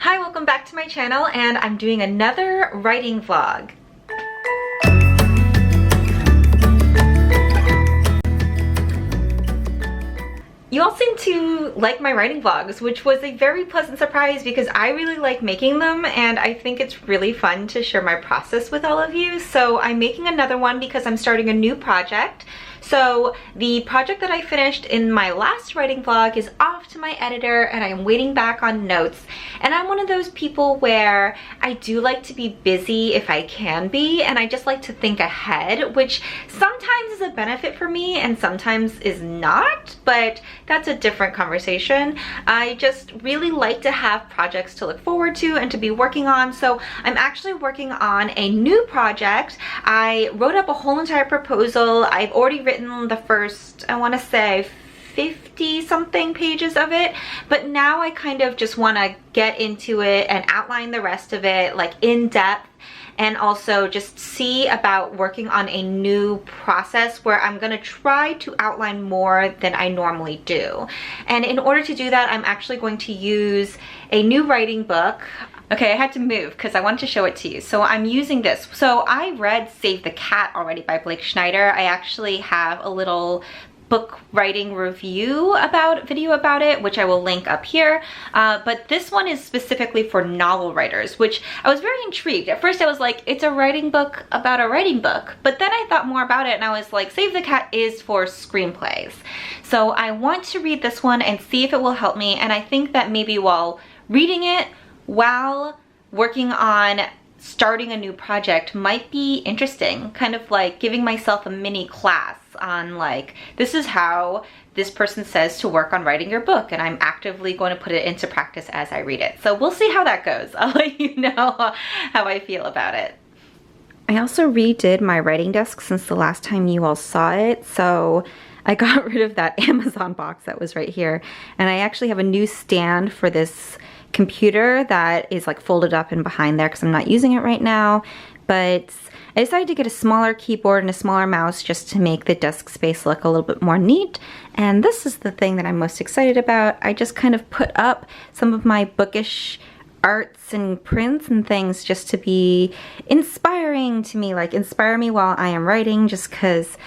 Hi, welcome back to my channel, and I'm doing another writing vlog. You all seem to like my writing vlogs, which was a very pleasant surprise because I really like making them and I think it's really fun to share my process with all of you. So I'm making another one because I'm starting a new project. So the project that I finished in my last writing vlog is off to my editor and I am waiting back on notes. And I'm one of those people where I do like to be busy if I can be, and I just like to think ahead, which sometimes is a benefit for me and sometimes is not, but that's a different conversation. I just really like to have projects to look forward to and to be working on. So I'm actually working on a new project. I wrote up a whole entire proposal. I've already written the first, I want to say 50 something pages of it, but now I kind of just want to get into it and outline the rest of it like in depth, and also just see about working on a new process where I'm gonna try to outline more than I normally do. And in order to do that, I'm actually going to use a new writing book. Okay, I had to move because I wanted to show it to you. So I'm using this. So I read Save the Cat already by Blake Schneider. I actually have a little book writing review video about it, which I will link up here. But this one is specifically for novel writers, which I was very intrigued. At first I was like, it's a writing book about a writing book. But then I thought more about it and I was like, Save the Cat is for screenplays. So I want to read this one and see if it will help me. And I think that maybe while reading it, while working on starting a new project might be interesting, kind of like giving myself a mini class on like, this is how this person says to work on writing your book, and I'm actively going to put it into practice as I read it. So we'll see how that goes. I'll let you know how I feel about it. I also redid my writing desk since the last time you all saw it, so I got rid of that Amazon box that was right here, and I actually have a new stand for this computer that is like folded up and behind there because I'm not using it right now. But I decided to get a smaller keyboard and a smaller mouse just to make the desk space look a little bit more neat. And this is the thing that I'm most excited about. I just kind of put up some of my bookish arts and prints and things just to be inspiring to me, like inspire me while I am writing, just because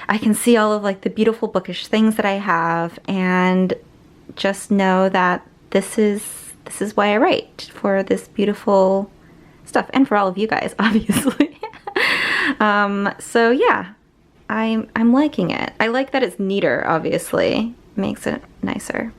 I can see all of like the beautiful bookish things that I have and just know that this is why I write, for this beautiful stuff and for all of you guys, obviously. So yeah, I'm liking it. I like that it's neater, obviously. Makes it nicer.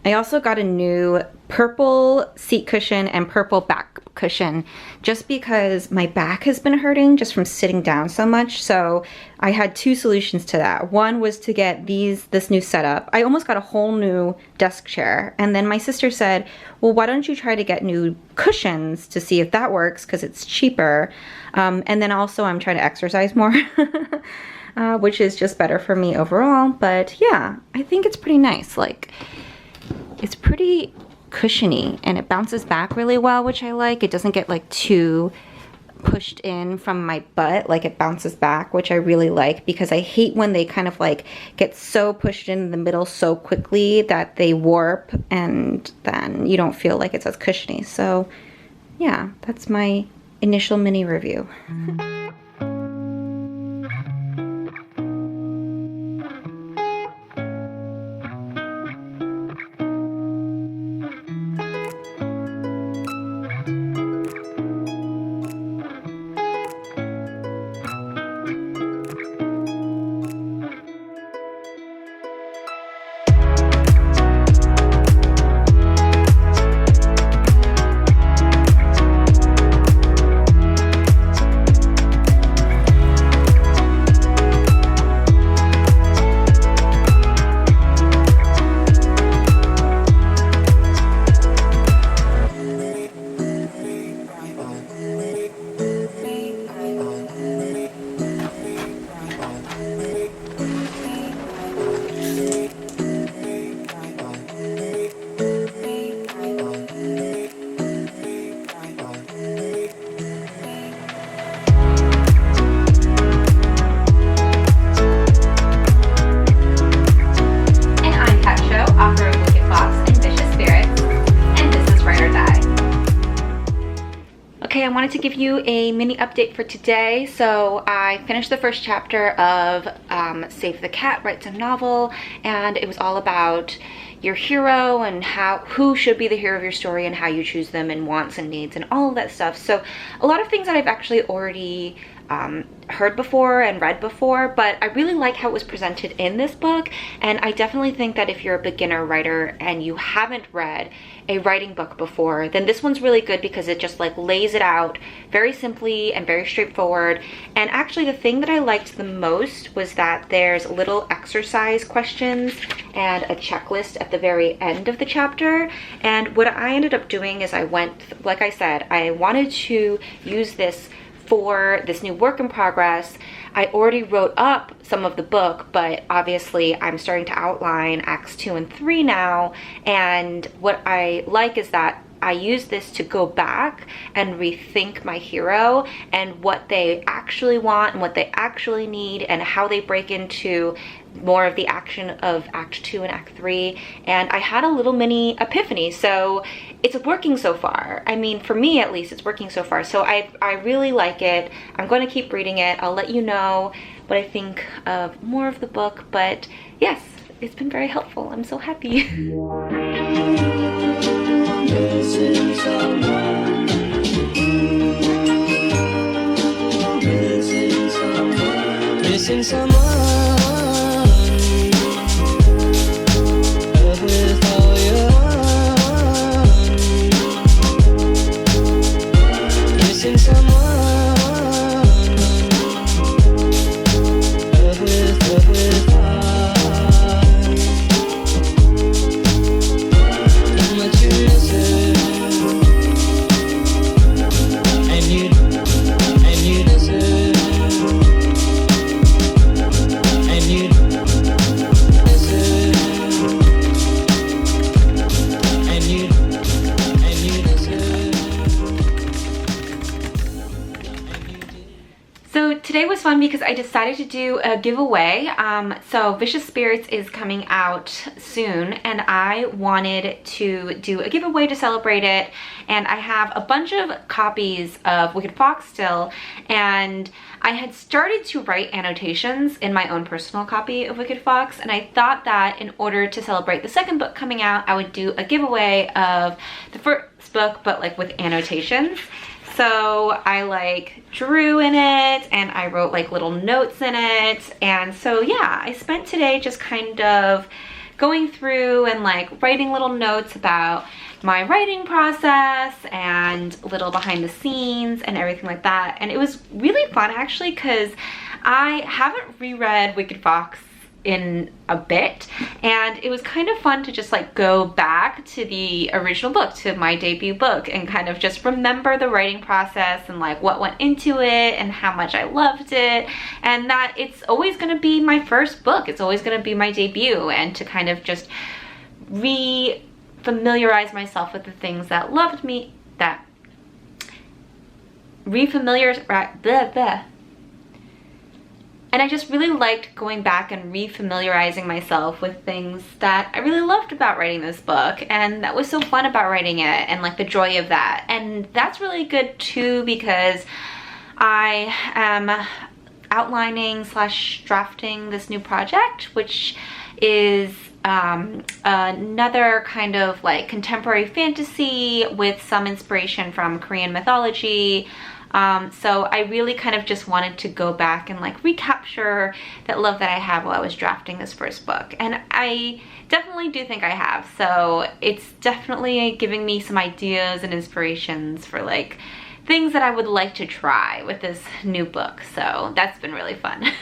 I also got a new purple seat cushion and purple back cushion just because my back has been hurting just from sitting down so much. So I had two solutions to that. One was to get this new setup. I almost got a whole new desk chair, and then my sister said, well, why don't you try to get new cushions to see if that works because it's cheaper. And then also I'm trying to exercise more. Which is just better for me overall. But yeah, I think it's pretty nice. Like, it's pretty cushiony and it bounces back really well, which I like. It doesn't get like too pushed in from my butt, like it bounces back, which I really like, because I hate when they kind of like get so pushed in the middle so quickly that they warp and then you don't feel like it's as cushiony. So yeah, that's my initial mini review. I wanted to give you a mini update for today. So I finished the first chapter of Save the Cat Writes a Novel, and it was all about your hero and who should be the hero of your story and how you choose them and wants and needs and all of that stuff. So a lot of things that I've actually already heard before and read before, but I really like how it was presented in this book. And I definitely think that if you're a beginner writer and you haven't read a writing book before, then this one's really good because it just like lays it out very simply and very straightforward. And actually the thing that I liked the most was that there's little exercise questions and a checklist at the very end of the chapter. And what I ended up doing is like I said, I wanted to use this for this new work in progress. I already wrote up some of the book, but obviously I'm starting to outline acts 2 and 3 now. And what I like is that I use this to go back and rethink my hero and what they actually want and what they actually need and how they break into more of the action of Act 2 and Act 3. And I had a little mini epiphany, so it's working so far. I mean, for me at least, it's working so far. So I really like it. I'm going to keep reading it. I'll let you know what I think of more of the book, but yes, it's been very helpful. I'm so happy. Missing someone. Missing someone. Missing someone. With all your heart. Missing someone. With heart. How much you miss it. And you deserve. And you deserve. And you deserve. So today was fun because I decided to do a giveaway. So Vicious Spirits is coming out soon and I wanted to do a giveaway to celebrate it. And I have a bunch of copies of Wicked Fox still, and I had started to write annotations in my own personal copy of Wicked Fox, and I thought that in order to celebrate the second book coming out, I would do a giveaway of the first book but like with annotations. So I like drew in it and I wrote like little notes in it. And so yeah, I spent today just kind of going through and like writing little notes about my writing process and little behind the scenes and everything like that. And it was really fun actually because I haven't reread Wicked Fox in a bit, and it was kind of fun to just like go back to the original book, to my debut book, and kind of just remember the writing process and like what went into it and how much I loved it, and that it's always going to be my first book, it's always going to be my debut, and to kind of just re-familiarize myself with the things that loved me, that and I just really liked going back and re-familiarizing myself with things that I really loved about writing this book, and that was so fun about writing it, and like the joy of that. And that's really good too because I am outlining / drafting this new project, which is another kind of like contemporary fantasy with some inspiration from Korean mythology. So I really kind of just wanted to go back and like recapture that love that I had while I was drafting this first book. And I definitely do think I have. So it's definitely giving me some ideas and inspirations for like things that I would like to try with this new book. So that's been really fun.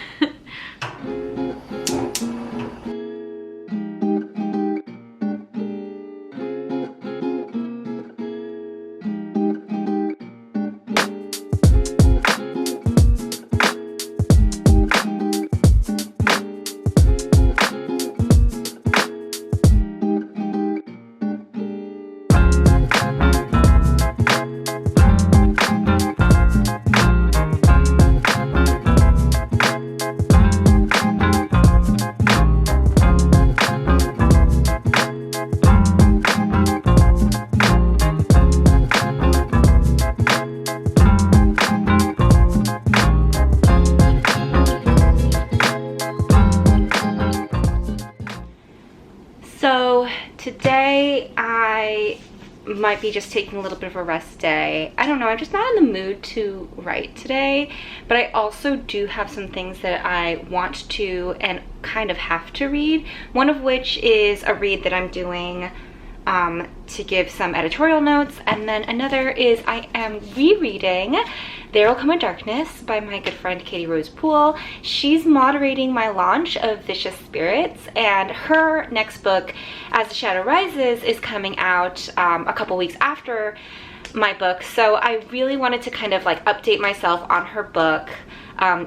might be just taking a little bit of a rest day. I don't know, I'm just not in the mood to write today, but I also do have some things that I want to and kind of have to read, one of which is a read that I'm doing to give some editorial notes, and then another is I am rereading There Will Come a Darkness by my good friend Katie Rose Poole. She's moderating my launch of Vicious Spirits, and her next book, As the Shadow Rises, is coming out a couple weeks after my book, so I really wanted to kind of like update myself on her book.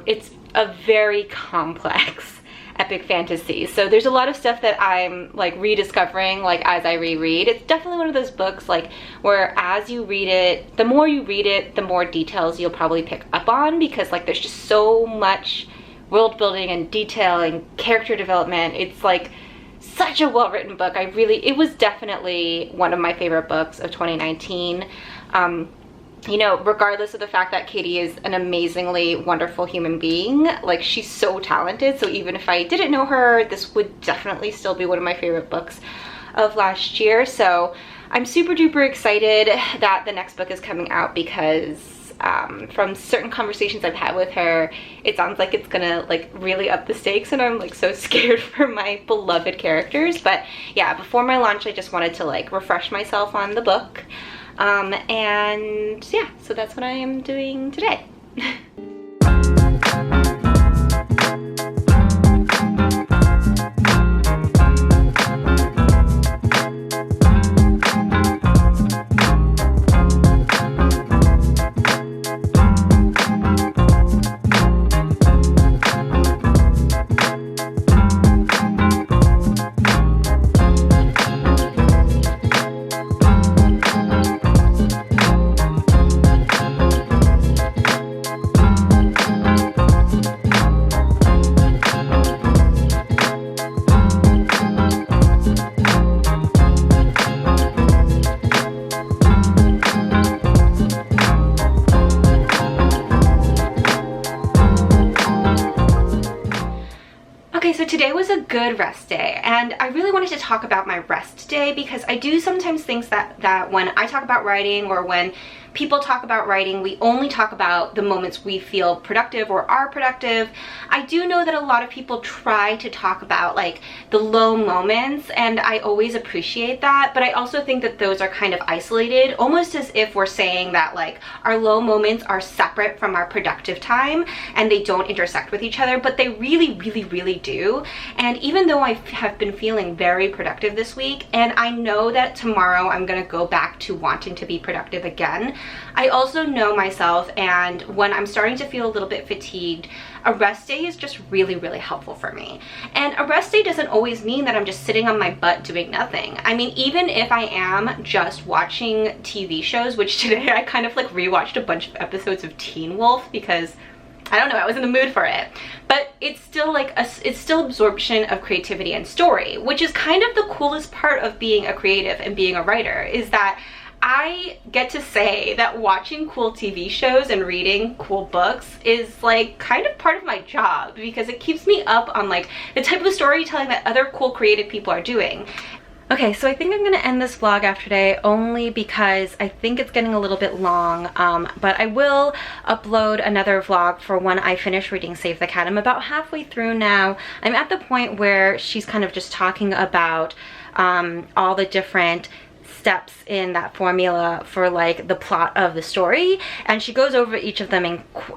It's a very complex epic fantasy, so there's a lot of stuff that I'm like rediscovering like as I reread. It's definitely one of those books like where as you read it, the more you read it, the more details you'll probably pick up on, because like there's just so much world building and detail and character development. It's like such a well-written book. It was definitely one of my favorite books of 2019. You know, regardless of the fact that Katie is an amazingly wonderful human being, like she's so talented, so even if I didn't know her, this would definitely still be one of my favorite books of last year. So I'm super duper excited that the next book is coming out, because from certain conversations I've had with her, it sounds like it's gonna like really up the stakes, and I'm like so scared for my beloved characters. But yeah, before my launch I just wanted to like refresh myself on the book. And yeah, so that's what I am doing today. So today was a good rest day, and I really wanted to talk about my rest day, because I do sometimes think that when I talk about writing, or when people talk about writing, we only talk about the moments we feel productive or are productive. I do know that a lot of people try to talk about like the low moments, and I always appreciate that, but I also think that those are kind of isolated, almost as if we're saying that like our low moments are separate from our productive time and they don't intersect with each other, but they really do. And even though I have been feeling very productive this week, and I know that tomorrow I'm gonna go back to wanting to be productive again, I also know myself, and when I'm starting to feel a little bit fatigued, a rest day is just really helpful for me. And a rest day doesn't always mean that I'm just sitting on my butt doing nothing. I mean, even if I am just watching TV shows, which today I kind of like rewatched a bunch of episodes of Teen Wolf, because I don't know, I was in the mood for it. But it's still like it's still absorption of creativity and story, which is kind of the coolest part of being a creative and being a writer, is that I get to say that watching cool TV shows and reading cool books is like kind of part of my job, because it keeps me up on like the type of storytelling that other cool creative people are doing. Okay, so I think I'm gonna end this vlog after today, only because I think it's getting a little bit long, but I will upload another vlog for when I finish reading Save the Cat. I'm about halfway through now. I'm at the point where she's kind of just talking about all the different steps in that formula for like the plot of the story, and she goes over each of them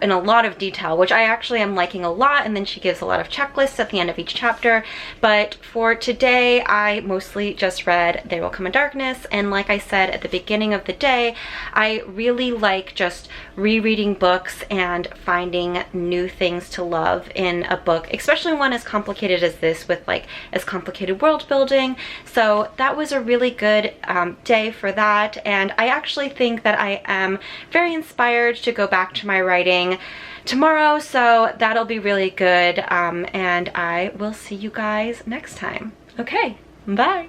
in a lot of detail, which I actually am liking a lot, and then she gives a lot of checklists at the end of each chapter. But for today I mostly just read There Will Come a Darkness, and like I said at the beginning of the day, I really like just rereading books and finding new things to love in a book, especially one as complicated as this, with like as complicated world building. So that was a really good day for that, and I actually think that I am very inspired to go back to my writing tomorrow, so that'll be really good, and I will see you guys next time. Okay, bye.